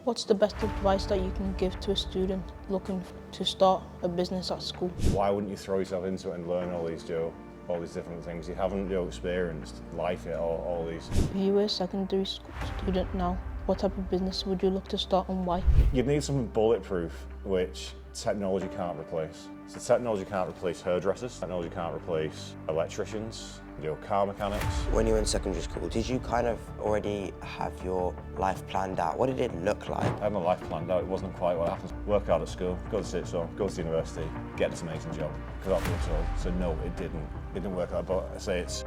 What's the best advice that you can give to a student looking to start a business at school? Why wouldn't you throw yourself into it and learn all these different things? You haven't experienced life yet, all these. If you were a secondary school student now, what type of business would you look to start and why? You'd need something bulletproof, which technology can't replace. So technology can't replace hairdressers, technology can't replace electricians, car mechanics. When you were in secondary school, did you kind of already have your life planned out? What did it look like? I had my life planned out. It wasn't quite what happened. Work hard at school, go to Sitso, go to university, get this amazing job. Forgot to do it all. So no, it didn't. It didn't work out, but I say it's...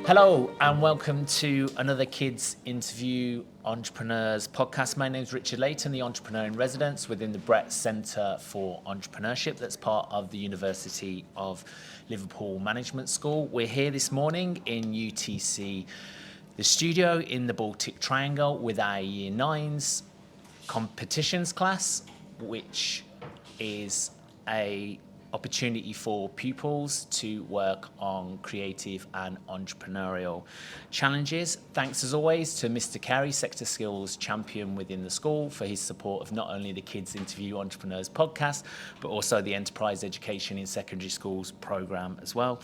Hello and welcome to another Kids Interview Entrepreneurs podcast. My name is Richard Layton, the Entrepreneur in Residence within the Brett Centre for Entrepreneurship that's part of the University of Liverpool Management School. We're here this morning in UTC, the studio in the Baltic Triangle with our Year 9s competitions class, which is a opportunity for pupils to work on creative and entrepreneurial challenges. Thanks as always to Mr. Carey, Sector Skills Champion within the school, for his support of not only the Kids Interview Entrepreneurs podcast, but also the Enterprise Education in Secondary Schools programme as well.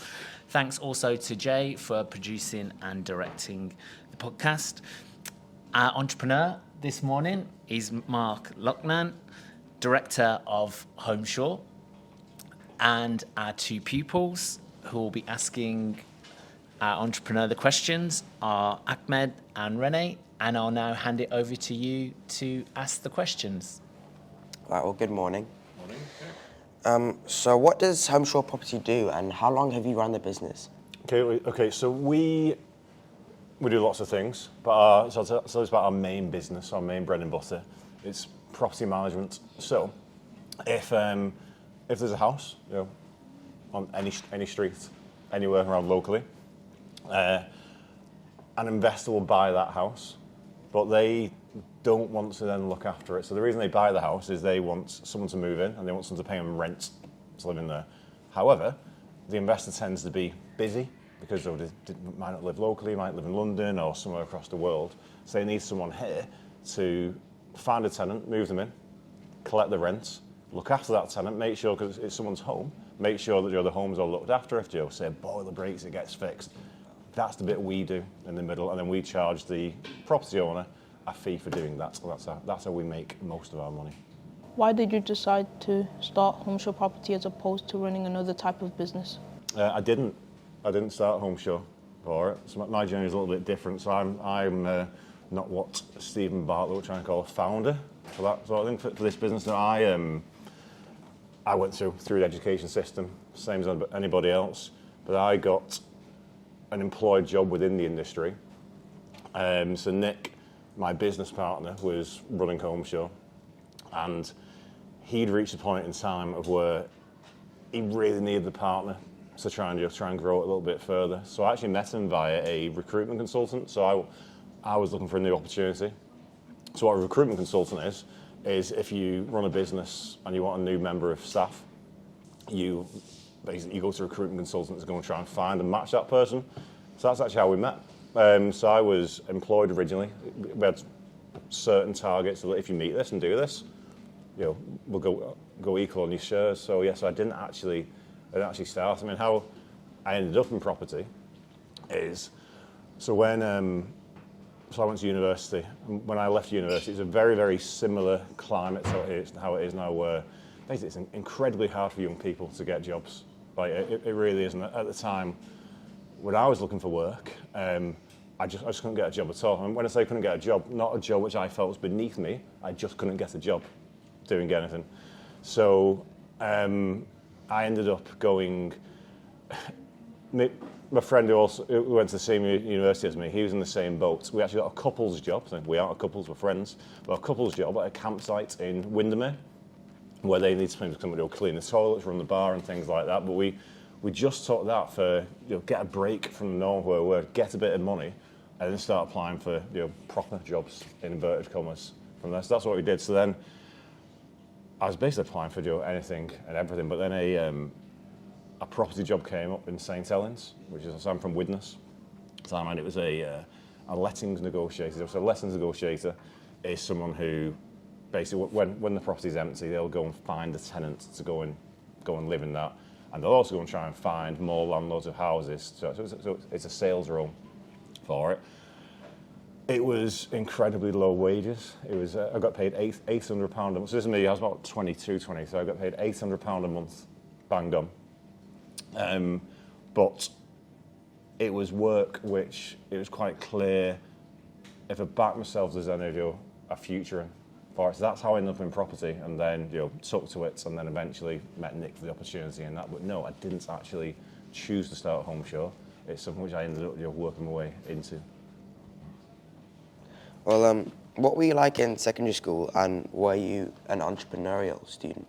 Thanks also to Jay for producing and directing the podcast. Our entrepreneur this morning is Mark Lochnan, Director of Homesure. And our two pupils who will be asking our entrepreneur the questions are Ahmed and Rene, and I'll now hand it over to you to ask the questions. Right, well, good morning. Morning. So what does Homesure Property do and how long have you run the business? Okay, so we do lots of things, but so it's about our main business, our main bread and butter. It's property management. So if there's a house, on any street, anywhere around locally, an investor will buy that house, but they don't want to then look after it. So the reason they buy the house is they want someone to move in and they want someone to pay them rent to live in there. However, the investor tends to be busy because they might not live locally, might live in London or somewhere across the world. So they need someone here to find a tenant, move them in, collect the rent, look after that tenant, make sure, because it's someone's home, make sure that the home's all looked after. If say a boiler breaks, it gets fixed. That's the bit we do in the middle, and then we charge the property owner a fee for doing that. So that's how we make most of our money. Why did you decide to start Homesure Property as opposed to running another type of business? I didn't start Homesure for it. So my journey is a little bit different. So I'm not what Stephen Bartlett would try and call a founder for that sort of thing for this business. No, I went through the education system, same as anybody else, but I got an employed job within the industry. So Nick, my business partner, was running Homesure, and he'd reached a point in time of where he really needed the partner to try and grow it a little bit further. So I actually met him via a recruitment consultant. So I was looking for a new opportunity. So what a recruitment consultant is if you run a business and you want a new member of staff, you go to a recruitment consultant that's going to try and find and match that person. So that's actually how we met. So I was employed originally. We had certain targets. So if you meet this and do this, we'll go equal on your shares. So yes, I didn't actually start. I mean, how I ended up in property is so I went to university, and when I left university, it's a very, very similar climate to how it is now, where basically it's incredibly hard for young people to get jobs. Like, it really isn't. At the time, when I was looking for work, I just couldn't get a job at all. And when I say couldn't get a job, not a job which I felt was beneath me, I just couldn't get a job doing anything. So I ended up going... My friend who went to the same university as me, he was in the same boat. We actually got a couple's job. So we aren't a couples, we're friends. But a couple's job at a campsite in Windermere, where they need somebody to come clean the toilets, run the bar and things like that. But we just took that for, get a break from the norm, where we get a bit of money and then start applying for proper jobs in inverted commas from there. So that's what we did. So then I was basically applying for anything and everything, but then a property job came up in St Helens, which is, so I'm from Widnes. So it was a lettings negotiator. So a lettings negotiator is someone who basically, when the property's empty, they'll go and find a tenant to go and live in that, and they'll also go and try and find more landlords of houses. So it's a sales role for it. It was incredibly low wages. It was I got paid £800 a month. So this is me. I was about 22, 23. So I got paid £800 a month, banged on. But it was work which it was quite clear if I backed myself, there's any a future in for it. So that's how I ended up in property, and then took to it, and then eventually met Nick for the opportunity and that. But no, I didn't actually choose to start Homesure. It's something which I ended up working my way into. Well, what were you like in secondary school, and were you an entrepreneurial student?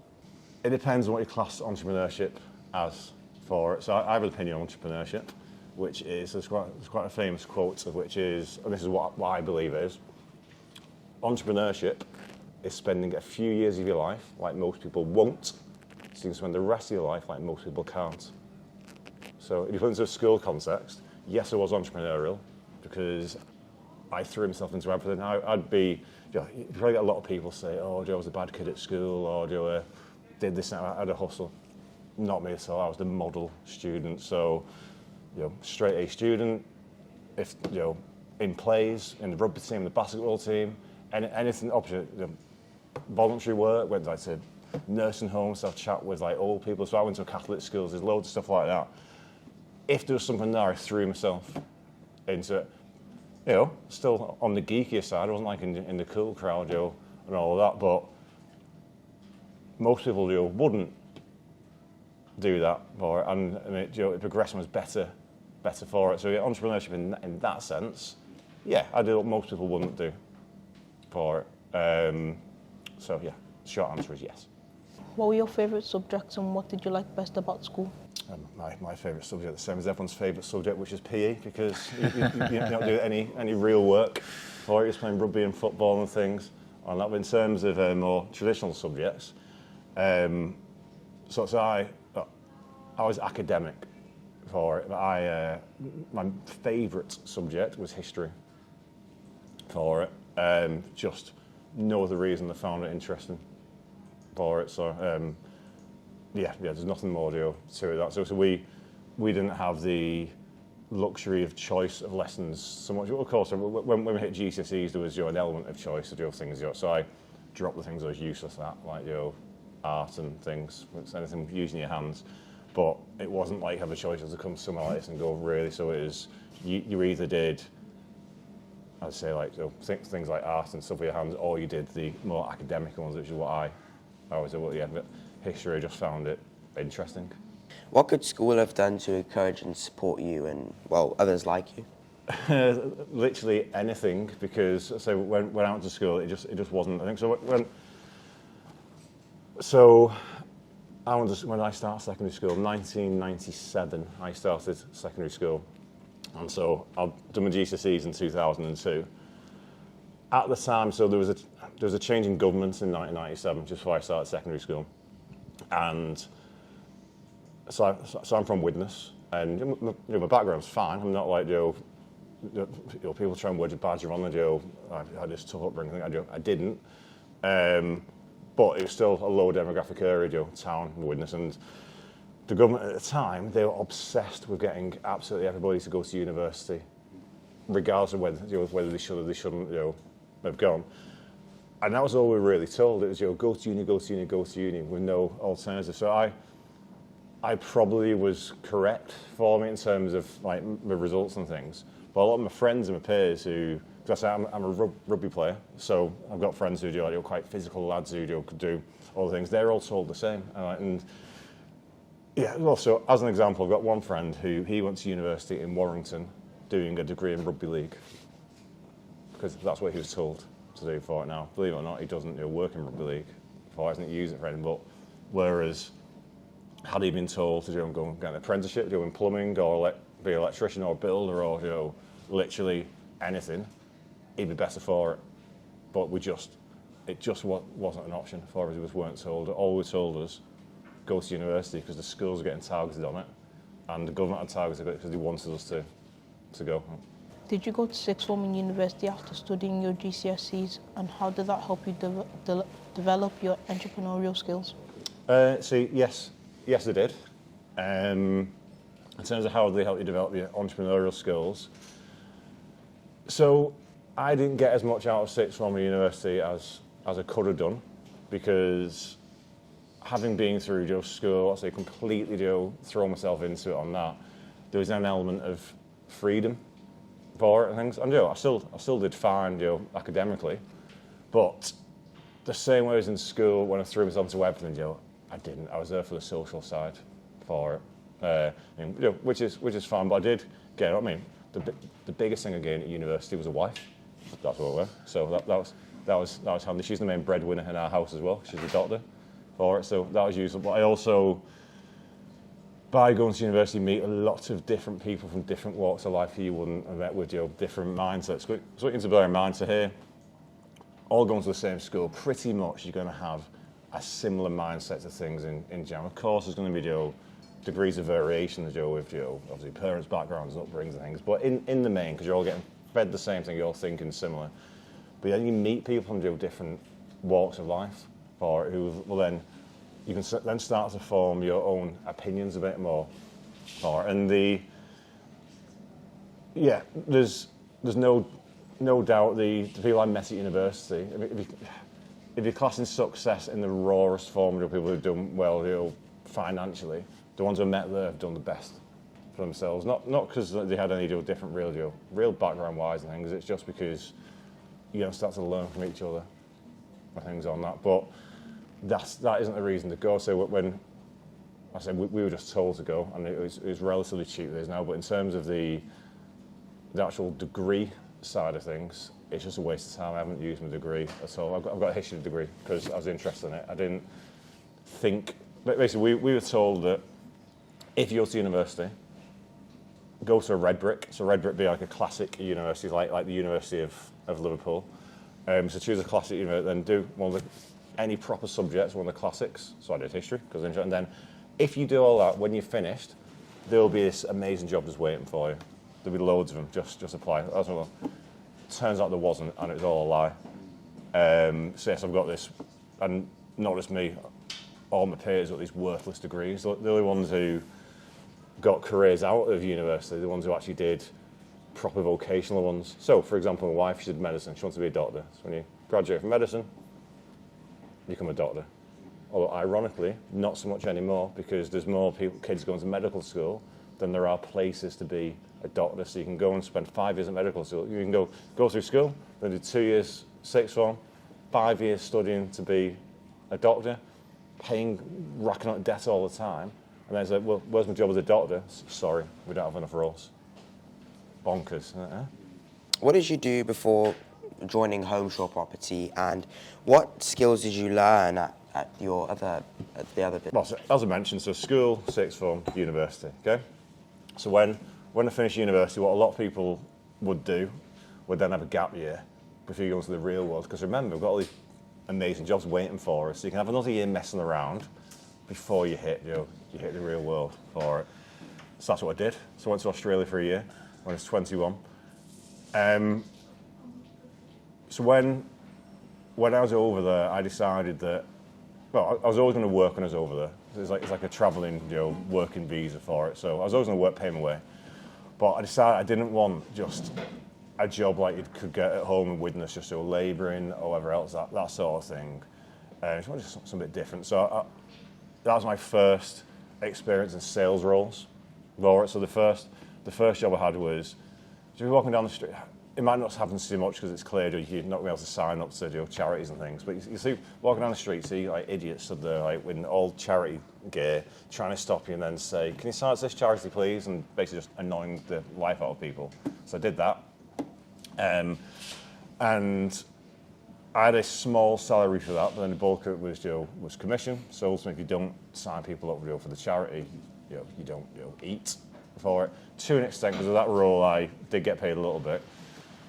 It depends on what you class entrepreneurship as for it. So I have an opinion on entrepreneurship, which is, there's quite a famous quote, which is, and this is what I believe it is, entrepreneurship is spending a few years of your life like most people won't, so you can spend the rest of your life like most people can't. So if you put it into a school context, yes, I was entrepreneurial because I threw myself into everything. I'd be, you probably get a lot of people say, oh, I was a bad kid at school, or did this and I had a hustle. Not me at all. I was the model student. So, straight A student. If in plays, in the rugby team, the basketball team, anything opposite, voluntary work. Went to nursing homes to have chat with old people. So I went to Catholic schools. There's loads of stuff like that. If there was something there, I threw myself into it. Still on the geekier side. I wasn't in the cool crowd, and all of that. But most people wouldn't do that for it, and the progression was better for it. So entrepreneurship in that sense, I do what most people wouldn't do for it. So short answer is yes. What were your favourite subjects and what did you like best about school? My favourite subject, the same as everyone's favourite subject, which is PE, because you don't do any real work for it. You're playing rugby and football and things. And that, in terms of more traditional subjects, so I was academic for it. My favourite subject was history for it. Just no other reason I found it interesting for it. So there's nothing more to it. So we didn't have the luxury of choice of lessons so much. Of course, when we hit GCSEs, there was an element of choice to do things. So I dropped the things I was useless at, like art and things, anything using your hands. But it wasn't like have a choice to come somewhere like this and go really. So it was you either did, I'd say things like art and stuff with your hands, or you did the more academic ones, which is what I always did. But history, I just found it interesting. What could school have done to encourage and support you and others like you? Literally anything, because when I went to school, it just wasn't. I think so. When I started secondary school, 1997, I started secondary school. And so I'd done my GCSEs in 2002. At the time, so there was a change in government in 1997, just before I started secondary school. And so I'm from Widnes, and my background's fine. I'm not like, people try and badger on the I had this tough upbringing. I didn't. But it was still a low demographic area, town, Widnes, and the government at the time, they were obsessed with getting absolutely everybody to go to university, regardless of whether they should or they shouldn't, have gone. And that was all we were really told. It was, go to uni, go to uni, go to uni, with no alternative. So I probably was correct for me in terms of the results and things. But a lot of my friends and my peers because I'm a rugby player, so I've got friends who do quite physical lads who could do all the things. They're all told the same. So as an example, I've got one friend he went to university in Warrington doing a degree in rugby league because that's what he was told to do for it now. Believe it or not, he doesn't work in rugby league. He doesn't use it for anything. But whereas had he been told to go and get an apprenticeship, do in plumbing or be an electrician or builder or literally anything, he'd be better for it. But it just wasn't an option for us. We just weren't told. All we told us, go to university because the schools are getting targeted on it, and the government had targeted it because they wanted us to go. Did you go to sixth form in university after studying your GCSEs, and how did that help you develop your entrepreneurial skills? Yes, I did. In terms of how they help you develop your entrepreneurial skills, so I didn't get as much out of sixth form at university as I could have done, because having been through school, I say completely throw myself into it on that, there was an element of freedom for it and things. And I still did fine academically, but the same way as in school when I threw myself into everything, I didn't. I was there for the social side for it, which is fine. But I did get. The biggest thing I gained at university was a wife. That's what it was. So that was handy. She's the main breadwinner in our house as well. She's a doctor for it, so that was useful. But I also, by going to university, meet a lot of different people from different walks of life who you wouldn't have met with different mindsets. So you need to bear in mind, so here, all going to the same school, pretty much you're going to have a similar mindset to things in general. Of course, there's going to be degrees of variation with obviously parents' backgrounds and upbringings and things, but in the main, because you're all getting fed the same thing, you're all thinking similar. But then you meet people from different walks of life, you can then start to form your own opinions a bit more. And there's no doubt the people I met at university, if you're classing success in the rawest form of people who've done well financially, the ones who I met there have done the best for themselves. Not because they had any different real background-wise and things, it's just because you start to learn from each other and things on that. But that isn't the reason to go. So when I said we were just told to go, and it was relatively cheap there now, but in terms of the actual degree side of things, it's just a waste of time. I haven't used my degree at all. I've got a history degree because I was interested in it. I didn't think, but basically we were told that if you go to university, go to a red brick. So red brick be like a classic university, like the University of Liverpool. So choose a classic university, then do any proper subjects, one of the classics. So I did history because I was interested. And then if you do all that, when you're finished, there'll be this amazing job just waiting for you. There'll be loads of them. Just apply. That's what turns out there wasn't, and it was all a lie. So yes, I've got this, and not just me, all my peers got these worthless degrees. The only ones who got careers out of university, the ones who actually did proper vocational ones. So, for example, my wife, she did medicine. She wanted to be a doctor. So when you graduate from medicine, you become a doctor. Although, ironically, not so much anymore, because there's more kids going to medical school than there are places to be a doctor. So you can go and spend 5 years at medical school. You can go through school, then do 2 years sixth form, 5 years studying to be a doctor, racking up debt all the time. And then it's like, well, where's my job as a doctor? Sorry, we don't have enough roles. Bonkers. What did you do before joining Homesure Property, and what skills did you learn at the other business? Well, so, as I mentioned, so school, sixth form, university. Okay. So when I finished university, what a lot of people would do would then have a gap year before you go into the real world. Because remember, we've got all these amazing jobs waiting for us. So you can have another year messing around before you hit the real world for it. So that's what I did. So I went to Australia for a year when I was 21. So when I was over there, I decided that, well, I was always going to work when I was over there. It's like a travelling, working visa for it. So I was always going to work, pay my way. But I decided I didn't want just a job like you could get at home in Widnes, just labouring or whatever else, that sort of thing. I just wanted something a bit different. So that was my first experience in sales roles. So the first job I had was, if you're walking down the street, it might not happen so much because it's clear you're not going to be able to sign up to charities and things. But you see, walking down the street, see idiots stood there with all charity gear, trying to stop you and then say, "Can you sign up to this charity, please?" And basically just annoying the life out of people. So I did that, and I had a small salary for that, but then the bulk of it was commission. So ultimately, if you don't sign people up for the charity, you don't eat for it. To an extent, because of that role, I did get paid a little bit.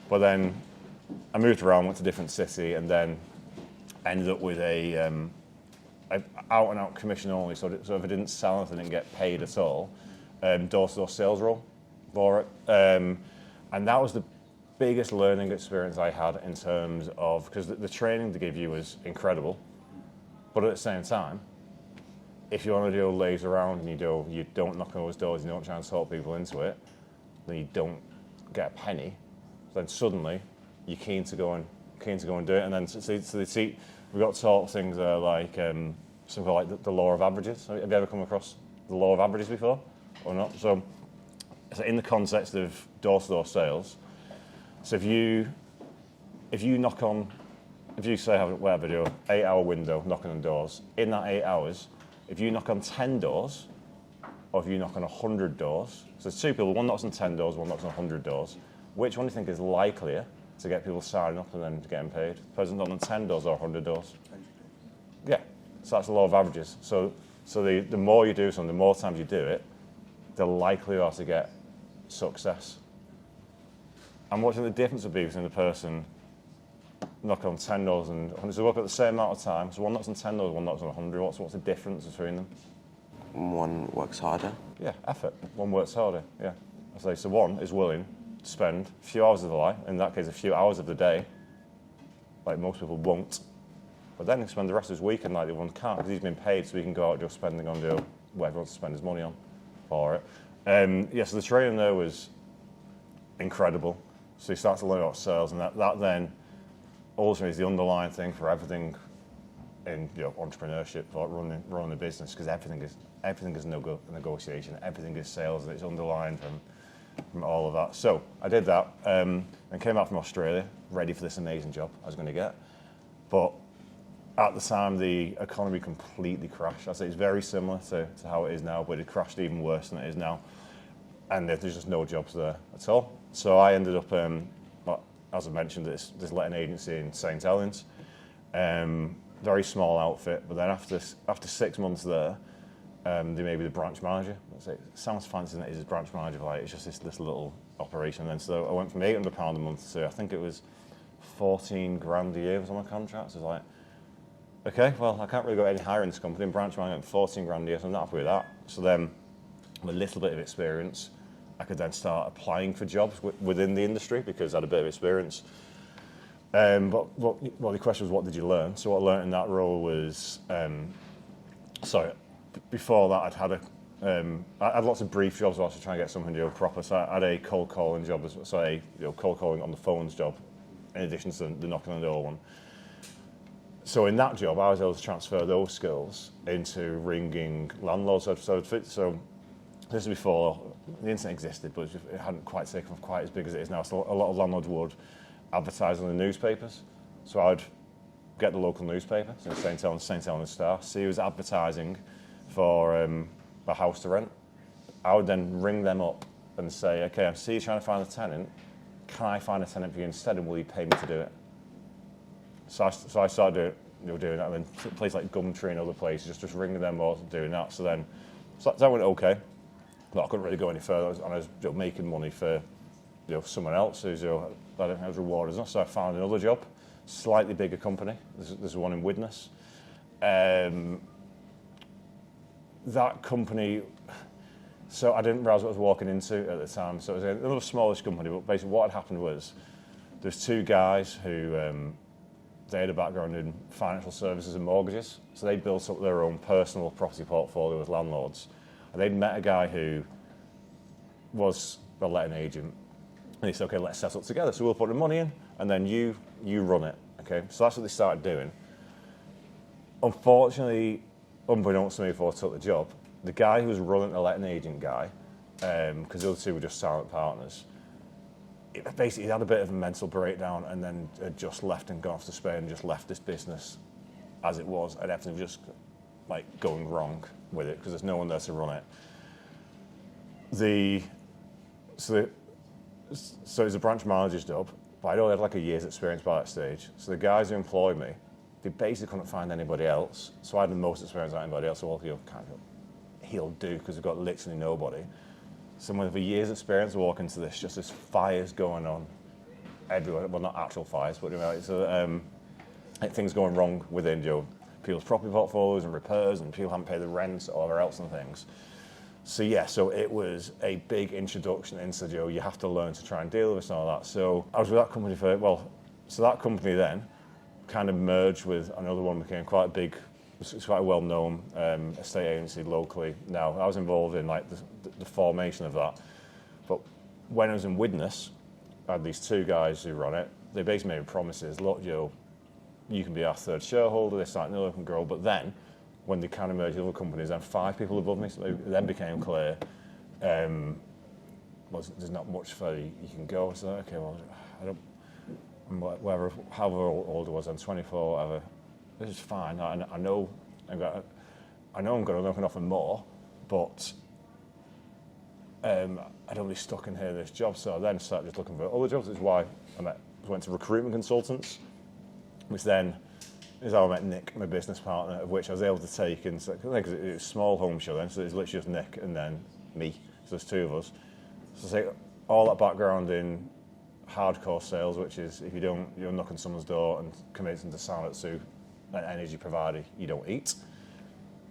But then I moved around, went to a different city, and then ended up with a out and out commission only. So if I didn't sell anything, I didn't get paid at all. Door-to-door sales role for it, and that was the biggest learning experience I had in terms of, because the training they give you was incredible, but at the same time, if you want to do lays around and you don't knock on those doors, you don't try and talk people into it, then you don't get a penny. Then suddenly you're keen to go and do it, and then we got taught things like something like the law of averages. Have you ever come across the law of averages before or not? So in the context of door-to-door sales, so if you say whatever, do an 8-hour window knocking on doors, in that 8 hours, if you knock on 10 doors, or if you knock on 100 doors, so there's two people, one knocks on 10 doors, one knocks on 100 doors, which one do you think is likelier to get people signing up and then getting paid? The person knocking on 10 doors or 100 doors? Yeah, so that's the law of averages. So the more you do something, the more times you do it, the likelier you are to get success. And what do you think the difference would be between the person knocking on 10 doors and 100? So they work at the same amount of time. So one knocks on 10 doors, one knocks on 100. What's the difference between them? One works harder. Yeah, effort. One works harder, yeah. I say, so one is willing to spend a few hours of the life, in that case a few hours of the day, like most people won't, but then he spend the rest of his weekend like the other one can't, because he's been paid so he can go out just spending on whatever he wants to spend his money on for it. So the training there was incredible. So you start to learn about sales, and that then ultimately is the underlying thing for everything in entrepreneurship, for running a business, because everything is negotiation, everything is sales, and it's underlined from all of that. So I did that, and came out from Australia, ready for this amazing job I was going to get. But at the time, the economy completely crashed. I'd say it's very similar to how it is now, but it crashed even worse than it is now. And there's just no jobs there at all. So I ended up, as I mentioned, this letting agency in St. Helens. Very small outfit, but then after 6 months there, they made me the branch manager. It sounds fancy than it is, branch manager, like it's just this little operation. And then so I went from £800 a month to, I think it was 14 grand a year was on my contract. So I was like, okay, well, I can't really go any higher in this company. And branch manager, 14 grand a year, so I'm not happy with that. So then, with a little bit of experience, I could then start applying for jobs within the industry because I had a bit of experience. But the question was, what did you learn? So what I learned in that role was, before that I had lots of brief jobs whilst I was trying to get something proper. So I had a cold calling job, cold calling on the phones job, in addition to the knocking on the door one. So in that job, I was able to transfer those skills into ringing landlords. So this is before the internet existed, but it hadn't quite taken off quite as big as it is now. So a lot of landlords would advertise on the newspapers. So I'd get the local newspaper, so St. Helens Star, see who's advertising for a house to rent. I would then ring them up and say, okay, I see you trying to find a tenant. Can I find a tenant for you instead, and will you pay me to do it? So I started doing that, and then places like Gumtree and other places, just ringing them or doing that. So that went okay, but I couldn't really go any further. I was making money for someone else who's I don't have rewarded enough. So I found another job, slightly bigger company. There's one in Widnes. That company, so I didn't realise what I was walking into at the time. So it was another smallish company, but basically what had happened was there's two guys who they had a background in financial services and mortgages. So they built up their own personal property portfolio with landlords. And they'd met a guy who was a letting agent. And he said, okay, let's set up together. So we'll put the money in, and then you run it. Okay, so that's what they started doing. Unfortunately, unbeknownst to me before I took the job, the guy who was running the letting agent guy, because the other two were just silent partners, basically he had a bit of a mental breakdown and then had just left and gone off to Spain and just left this business as it was, and everything was just like going wrong with it because there's no one there to run it. So it's a branch manager's job, but I'd only had like a year's experience by that stage. So the guys who employed me, they basically couldn't find anybody else. So I had the most experience out of anybody else. So he'll do because we've got literally nobody. Someone with a year's experience walk into this, just this fire's going on. everywhere. Well, not actual fires, but so, things going wrong within people's property portfolios and repairs, and people haven't paid the rent or whatever else and things. So yeah, so it was a big introduction into you have to learn to try and deal with this and all that. So I was with that company so that company then kind of merged with another one, became quite big. It's quite a well-known estate agency locally now. I was involved in like the formation of that. But when I was in Widnes, I had these two guys who run it. They basically made promises. Look, you can be our third shareholder, this, that, and the other can grow. But then, when they kind of merged with other companies, then 5 people above me, so it then became clear there's not much further you can go. So, okay, well, however old I was, I'm 24, whatever. This is fine. I know I'm going to look offer more, but I don't be stuck in here this job. So I then started just looking for other jobs. That's why I went to recruitment consultants, which then is how I met Nick, my business partner, of which I was able to take into, because it was a small home show then, so it was literally just Nick and then me. So there's 2 of us. So take all that background in hardcore sales, which is if you're knocking someone's door and committing to Sanatsu, an energy provider, you don't eat.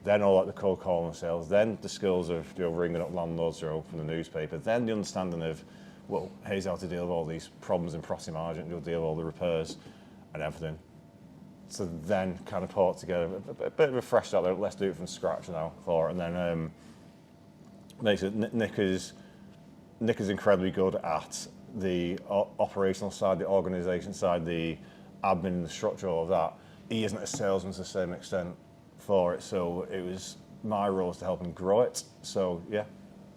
Then all like the cold calling sales, then the skills of ringing up landlords from the newspaper, then the understanding of, well, here's how to deal with all these problems in property management, you'll deal with all the repairs and everything. So then kind of put together a bit of a fresh start there, let's do it from scratch now for it. And then basically Nick is incredibly good at the operational side, the organisation side, the admin, the structure, all of that. He isn't a salesman to the same extent for it, so it was my role to help him grow it. So yeah,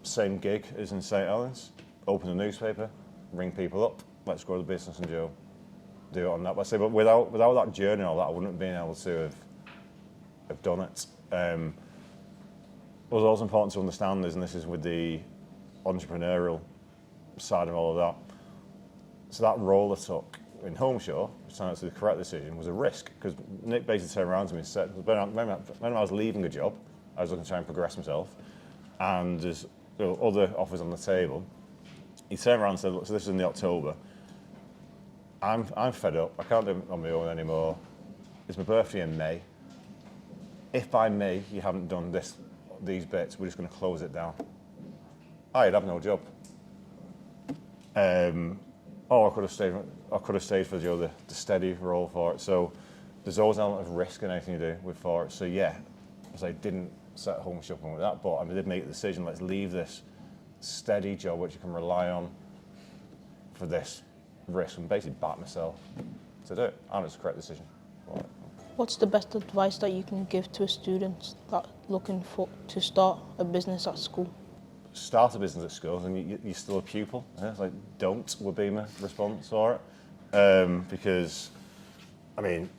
same gig as in St. Helens, open a newspaper, ring people up, let's grow the business and do it on that. But without that journey and all that, I wouldn't have been able to have done it. What was also important to understand is, and this is with the entrepreneurial side of all of that, so that role I took in Homesure, which turned out to be the correct decision, was a risk, because Nick basically turned around to me and said, when I was leaving a job, I was looking to try and progress myself, and there's other offers on the table. He turned around and said, look, so this is in the October, I'm fed up, I can't do it on my own anymore, it's my birthday in May, if by May you haven't done these bits, we're just going to close it down. I'd have no job. Or I could have stayed for the steady role for it. So there's always an element of risk in anything you do with for it. So yeah, as I didn't set home shopping with that, but I did make the decision, let's leave this steady job which you can rely on for this risk and basically back myself to do it. And it's the correct decision for it. What's the best advice that you can give to a student that looking to start a business at school? Start a business at school and you're still a pupil. Yeah? It's like, don't would be my response for it. Because, I mean,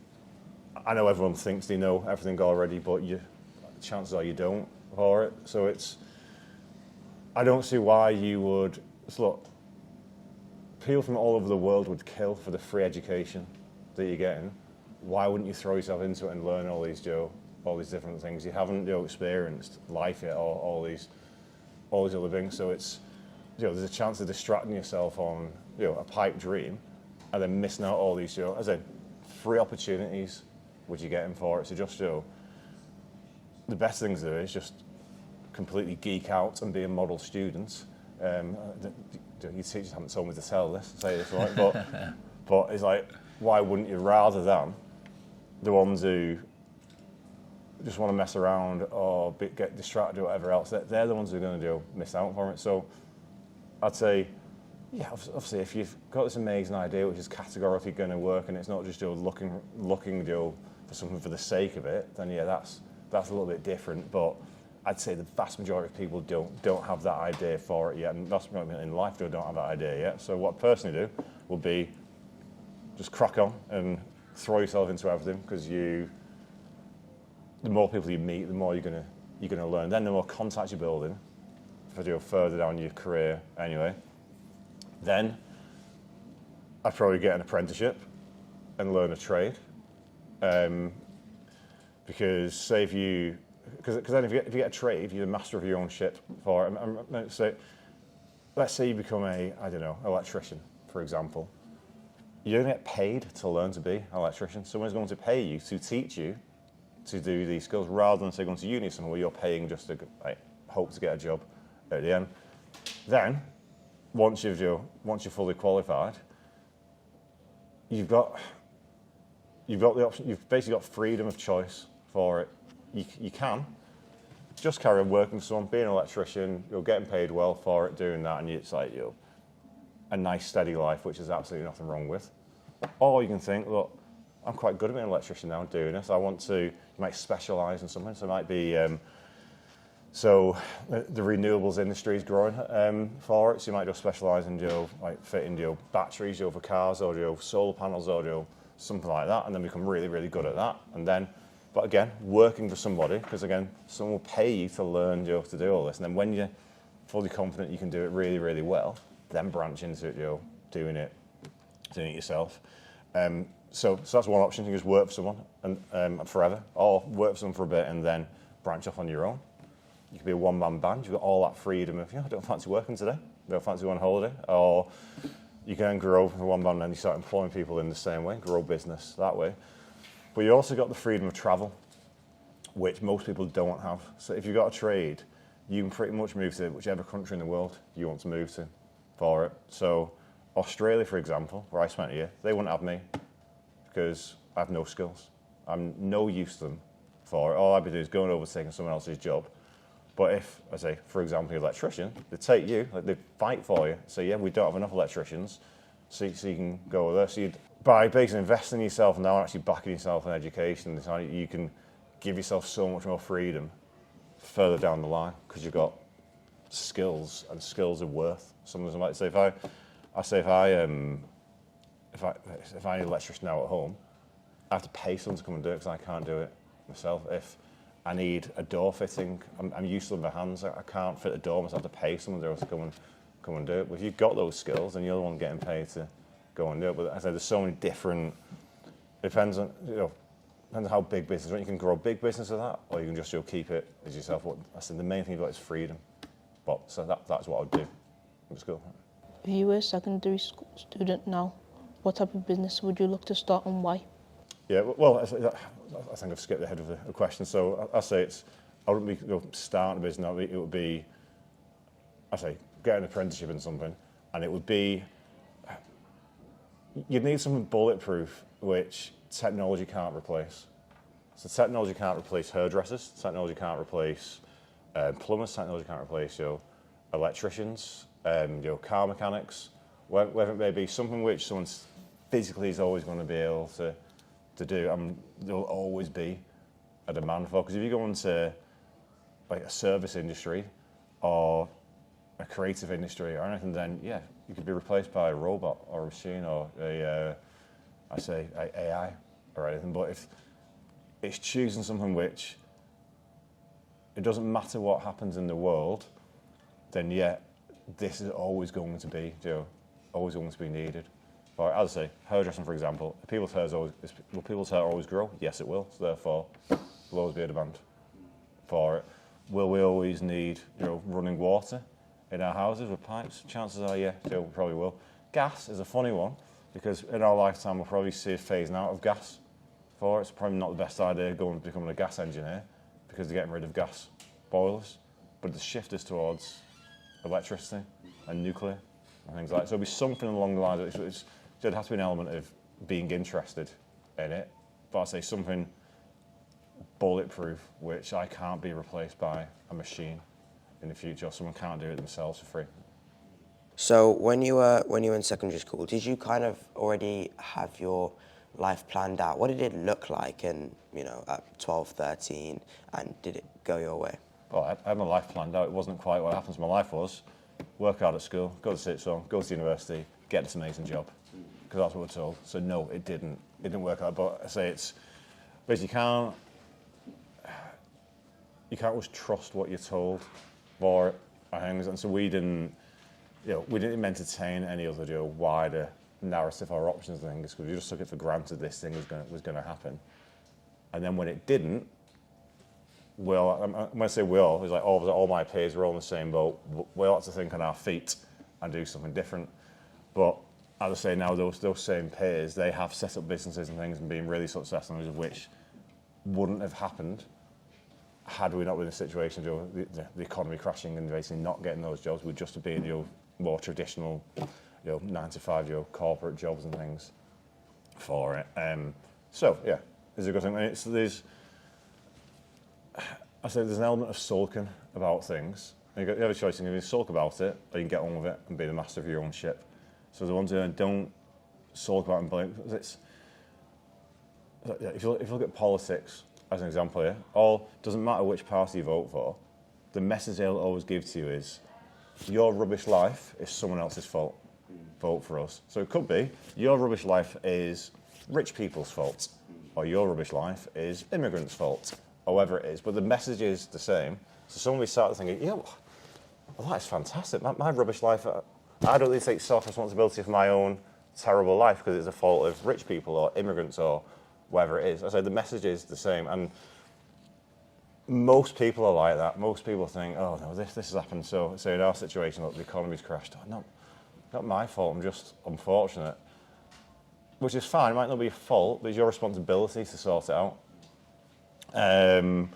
I know everyone thinks they know everything already, but chances are you don't for it. So I don't see why you would, look, people from all over the world would kill for the free education that you're getting. Why wouldn't you throw yourself into it and learn all these different things? You haven't experienced life yet, or all these other things. So it's there's a chance of distracting yourself on a pipe dream, and then missing out all these as I said, free opportunities which you're getting for it. So just the best things to do is just completely geek out and be a model student. Your teachers haven't told me to say this right, but it's like, why wouldn't you, rather than the ones who just want to mess around or get distracted or whatever else, they're the ones who are going to miss out from it. So I'd say, yeah, obviously if you've got this amazing idea which is categorically going to work and it's not just looking for something for the sake of it, then yeah, that's a little bit different. But I'd say the vast majority of people don't have that idea for it yet, and that's in life they don't have that idea yet. So what I personally do would be just crack on and throw yourself into everything, because the more people you meet, the more you're gonna learn. Then the more contacts you're building for further down your career anyway. Then I'd probably get an apprenticeship and learn a trade. Because then if you get a trade, you're the master of your own ship for it. So let's say you become a electrician, for example. you're going to get paid to learn to be an electrician. Someone's going to pay you to teach you to do these skills rather than, say, going to uni somewhere where you're paying just to hope to get a job at the end. Then, once you're fully qualified, you've got the option. You've basically got freedom of choice for it. You can just carry on working for someone, being an electrician. You're getting paid well for it, doing that, and it's like a nice steady life, which there's absolutely nothing wrong with. Or you can think, look, I'm quite good at being an electrician now, doing this. You might specialise in something. So it might be, so the renewables industry is growing for it. So you might just specialise in fitting batteries for cars, or solar panels, or something like that, and then become really, really good at that. And then, but again, working for somebody, because again, someone will pay you to learn to do all this. And then when you're fully confident you can do it really, really well, then branch into it, doing it yourself. So that's one option. You can just work for someone and forever, or work for someone for a bit and then branch off on your own. You could be a one-man band. You've got all that freedom of, I don't fancy working today. I don't fancy going on holiday. Or you can grow for one man and then you start employing people in the same way, grow business that way. But you also got the freedom of travel, which most people don't have. So if you've got a trade, you can pretty much move to whichever country in the world you want to move to for it. So Australia, for example, where I spent a year, they wouldn't have me because I have no skills. I'm no use to them for it. All I'd be doing is going over taking someone else's job. But if, I say, for example, you're an electrician, they take you, they fight for you, say, yeah, we don't have enough electricians, so you can go there. So by basically investing in yourself now and actually backing yourself in education, you can give yourself so much more freedom further down the line because you've got skills, and skills are worth something. Like say, if I'm an electrician now at home, I have to pay someone to come and do it because I can't do it myself. If I need a door fitting, I'm used to my hands. I can't fit a door myself. I have to pay someone to come and do it. But if you've got those skills, then you're the one getting paid to go and do it. But I say there's so many different. Depends on how big business. You can grow a big business with that, or you can just keep it as yourself. I said the main thing you've got is freedom. But so that's what I would do in school. If you were a secondary school student now, what type of business would you look to start and why? Yeah, well, I think I've skipped ahead of the question. So I say I wouldn't be starting a business. It would be, get an apprenticeship in something, and it would be, you'd need something bulletproof, which technology can't replace. So technology can't replace hairdressers. Technology can't replace plumbers. Technology can't replace electricians, car mechanics. Whether it may be something which someone physically is always going to be able to do, there'll always be a demand for. Because if you go into a service industry or a creative industry or anything, then yeah, you could be replaced by a robot or a machine or AI or anything. But if it's choosing something which it doesn't matter what happens in the world, then yeah, this is always going to be needed. Or, as I say, hairdressing, for example, will people's hair always grow? Yes, it will. So therefore, there'll always be a demand for it. Will we always need, running water in our houses with pipes? Chances are, yeah, we probably will. Gas is a funny one because in our lifetime we'll probably see a phasing out of gas for it. It's probably not the best idea going and becoming a gas engineer because they're getting rid of gas boilers. But the shift is towards electricity and nuclear and things like that. So it'll be something along the lines of it. There'd have to be an element of being interested in it, but I'd say something bulletproof, which I can't be replaced by a machine in the future, or someone can't do it themselves for free. So when you were in secondary school, did you kind of already have your life planned out? What did it look like at 12, 13, and did it go your way? Well, I had my life planned out. It wasn't quite what happened. My life was work hard at school, go to sixth form, go to university, get this amazing job. Because that's what we're told. So no, it didn't work out. But I say it's basically you can't always trust what you're told for it. And so we didn't even entertain any other wider narrative or options and things because we just took it for granted this thing was going to happen. And then when it didn't, when I say we all, it's like all my peers were all in the same boat. We all had to think on our feet and do something different. But as I say now, those same peers, they have set up businesses and things and been really successful, which wouldn't have happened had we not been in a situation of the economy crashing and basically not getting those jobs. We'd just have been more traditional 9-to-5 corporate jobs and things for it. So yeah, it's a good thing. There's an element of sulking about things. You have a choice: you can either sulk about it, or you can get on with it and be the master of your own ship. So the ones who don't sulk about and blame. If you look at politics as an example here, doesn't matter which party you vote for, the message they'll always give to you is, your rubbish life is someone else's fault. Vote for us. So it could be, your rubbish life is rich people's fault, or your rubbish life is immigrants' fault, however it is. But the message is the same. So someone will start thinking, well, that's fantastic. My rubbish life, I don't need to take self-responsibility for my own terrible life because it's the fault of rich people or immigrants or whatever it is. I say the message is the same, and most people are like that. Most people think, oh no, this has happened. So in our situation, look, the economy's crashed. Oh, not my fault. I'm just unfortunate, which is fine. It might not be your fault, but it's your responsibility to sort it out. And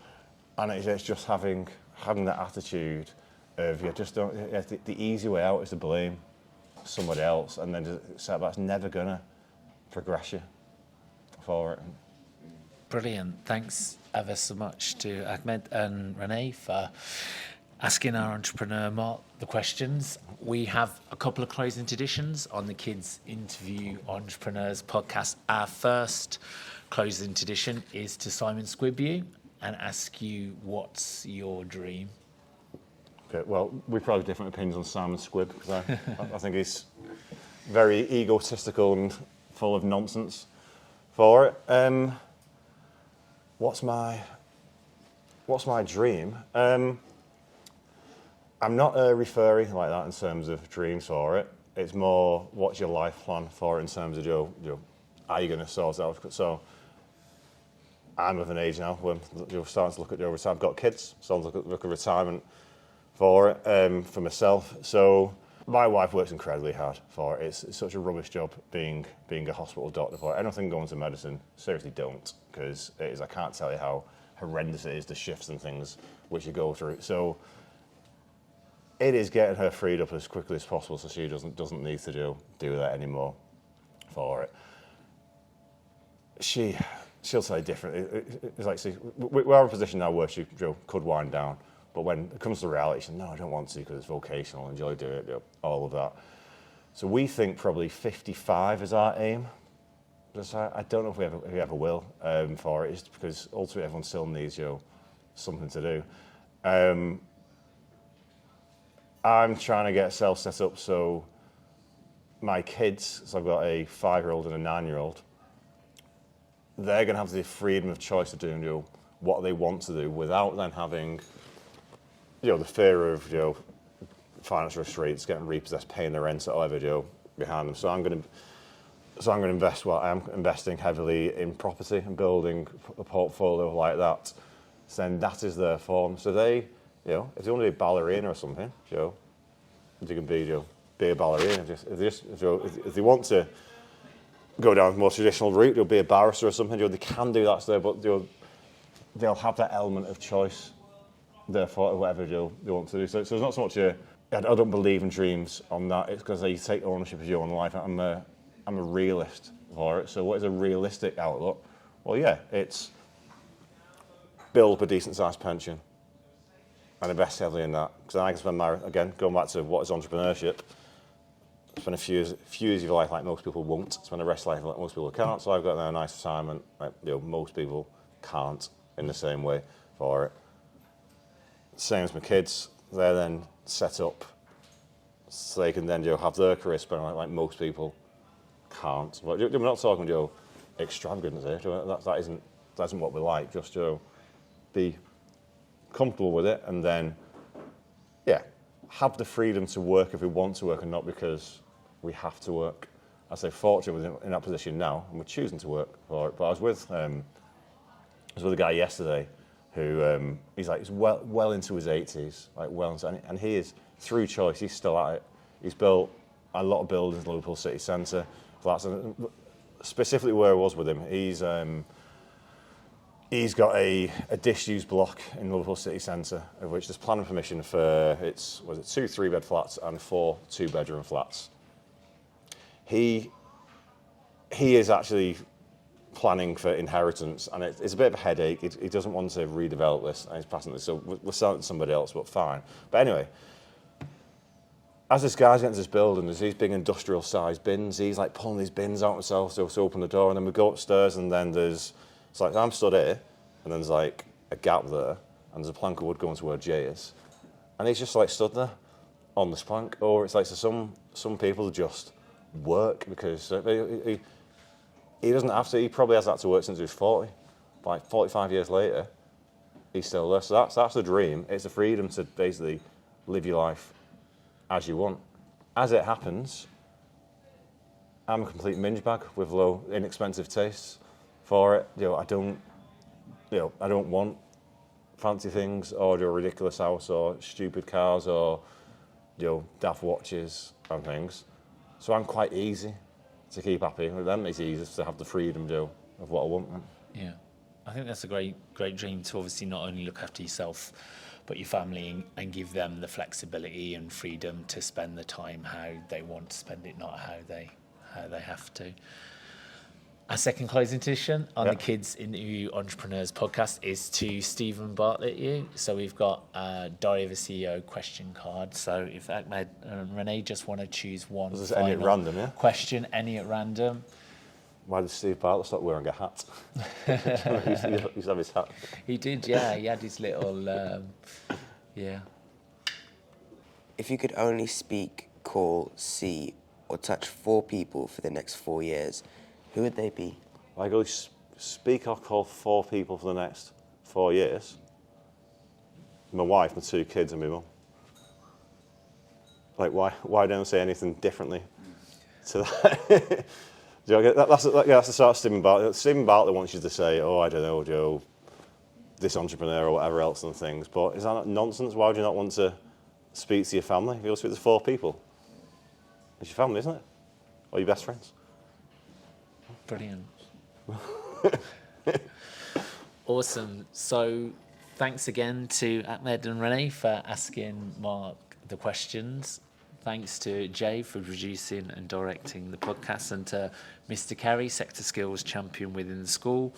it's just having that attitude of the easy way out is to blame somebody else, and then just accept that's never gonna progress you for it. Brilliant. Thanks ever so much to Ahmed and Renee for asking our entrepreneur Mark the questions. We have a couple of closing traditions on the Kids Interview Entrepreneurs podcast. Our first closing tradition is to Simon Squibb you and ask you, what's your dream? Okay, well, we probably have different opinions on Simon Squibb, because I think he's very egotistical and full of nonsense for it. What's my dream? I'm not referring like that in terms of dreams for it. It's more, what's your life plan for it in terms of are you going to sort it out? So I'm of an age now when you're starting to look at your retirement. I've got kids, so I'll look at retirement for it for myself. So my wife works incredibly hard for it. It's such a rubbish job being a hospital doctor for it. Anything going to medicine, seriously don't, because it is. I can't tell you how horrendous it is, the shifts and things which you go through. So it is getting her freed up as quickly as possible so she doesn't need to do that anymore for it. She'll say different. It's like, see, we're in a position now where she could wind down, but when it comes to reality, she says, no, I don't want to because it's vocational, enjoy doing it, all of that. So we think probably 55 is our aim. I don't know if we ever will for it, just because ultimately everyone still needs something to do. I'm trying to get self set up so my kids, so I've got a 5-year-old and a 9-year-old, they're going to have the freedom of choice of doing what they want to do without then having the fear of financial restraints, getting repossessed, paying the rent or whatever behind them. So I'm going to invest. Well, I'm investing heavily in property and building a portfolio like that. So then that is their form. So they, if they want to be a ballerina or something, they can be a ballerina. If they want to go down a more traditional route, they'll be a barrister or something. They can do that today, but they'll have that element of choice. Therefore, whatever they want to do. So it's not so much I don't believe in dreams on that. It's because you take ownership of your own life. I'm a realist for it. So what is a realistic outlook? Well, yeah, it's build up a decent-sized pension and invest heavily in that. Because I can spend going back to what is entrepreneurship, spend a few years of your life like most people won't. Spend the rest of life like most people can't. So I've got a nice retirement like most people can't in the same way for it. Same as my kids, they're then set up so they can then have their career spent like most people can't. But we're not talking extravagance here. That isn't what we like. Just be comfortable with it, and then have the freedom to work if we want to work, and not because we have to work. I say fortunately we're in that position now, and we're choosing to work for it. But I was with a guy yesterday who he's well into his 80s, and he is through choice. He's still at it. He's built a lot of buildings in Liverpool city centre, flats, and specifically where I was with him, he's got a disused block in Liverpool city centre, of which there's planning permission for 2 3-bed flats and 4 2-bedroom flats. He is actually planning for inheritance, and it's a bit of a headache. He doesn't want to redevelop this, and he's passing this, so we're selling it to somebody else, but fine. But anyway, as this guy's getting to this building, there's these big industrial-sized bins. He's like pulling these bins out himself to open the door, and then we go upstairs, and then it's like I'm stood here, and then there's like a gap there, and there's a plank of wood going to where Jay is, and he's just like stood there on this plank. Or it's like, so some people just work because he doesn't have to. He probably has had to work since he was 40. Like 45 years later, he's still there. So that's the dream. It's the freedom to basically live your life as you want. As it happens, I'm a complete minge bag with low, inexpensive tastes for it. I don't want fancy things or a ridiculous house or stupid cars or daft watches and things. So I'm quite easy to keep happy with them. It's easy to have the freedom of what I want. Yeah, I think that's a great dream to obviously not only look after yourself, but your family, and give them the flexibility and freedom to spend the time how they want to spend it, not how they have to. Our second closing edition on the Kids Interview Entrepreneurs podcast is to Stephen Bartlett. So we've got a Diary of a CEO question card. So if Ahmed and Renee just want to choose one any at random, yeah? question, any at random. Why did Steve Bartlett stop wearing a hat? He used to have his hat. He did, yeah. He had his little, yeah. If you could only speak, call, see, or touch 4 people for the next 4 years, who would they be? I go speak or call 4 people for the next 4 years. My wife, my 2 kids, and my mum. Like, why don't I say anything differently to that? That's the sort of Stephen Bartlett. Stephen Bartlett wants you to say, oh, I don't know, Joe, this entrepreneur or whatever else and things. But is that not nonsense? Why would you not want to speak to your family? You go speak to 4 people. It's your family, isn't it? Or your best friends. Brilliant. Awesome. So thanks again to Ahmed and Renee for asking Mark the questions. Thanks to Jay for producing and directing the podcast, and to Mr. Carey, Sector Skills Champion within the school.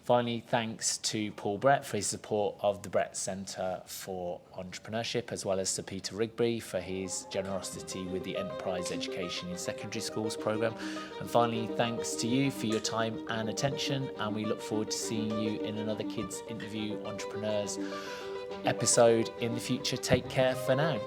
Finally, thanks to Paul Brett for his support of the Brett Centre for Entrepreneurship, as well as to Peter Rigby for his generosity with the Enterprise Education in Secondary Schools programme. And finally, thanks to you for your time and attention, and we look forward to seeing you in another Kids Interview Entrepreneurs episode in the future. Take care for now.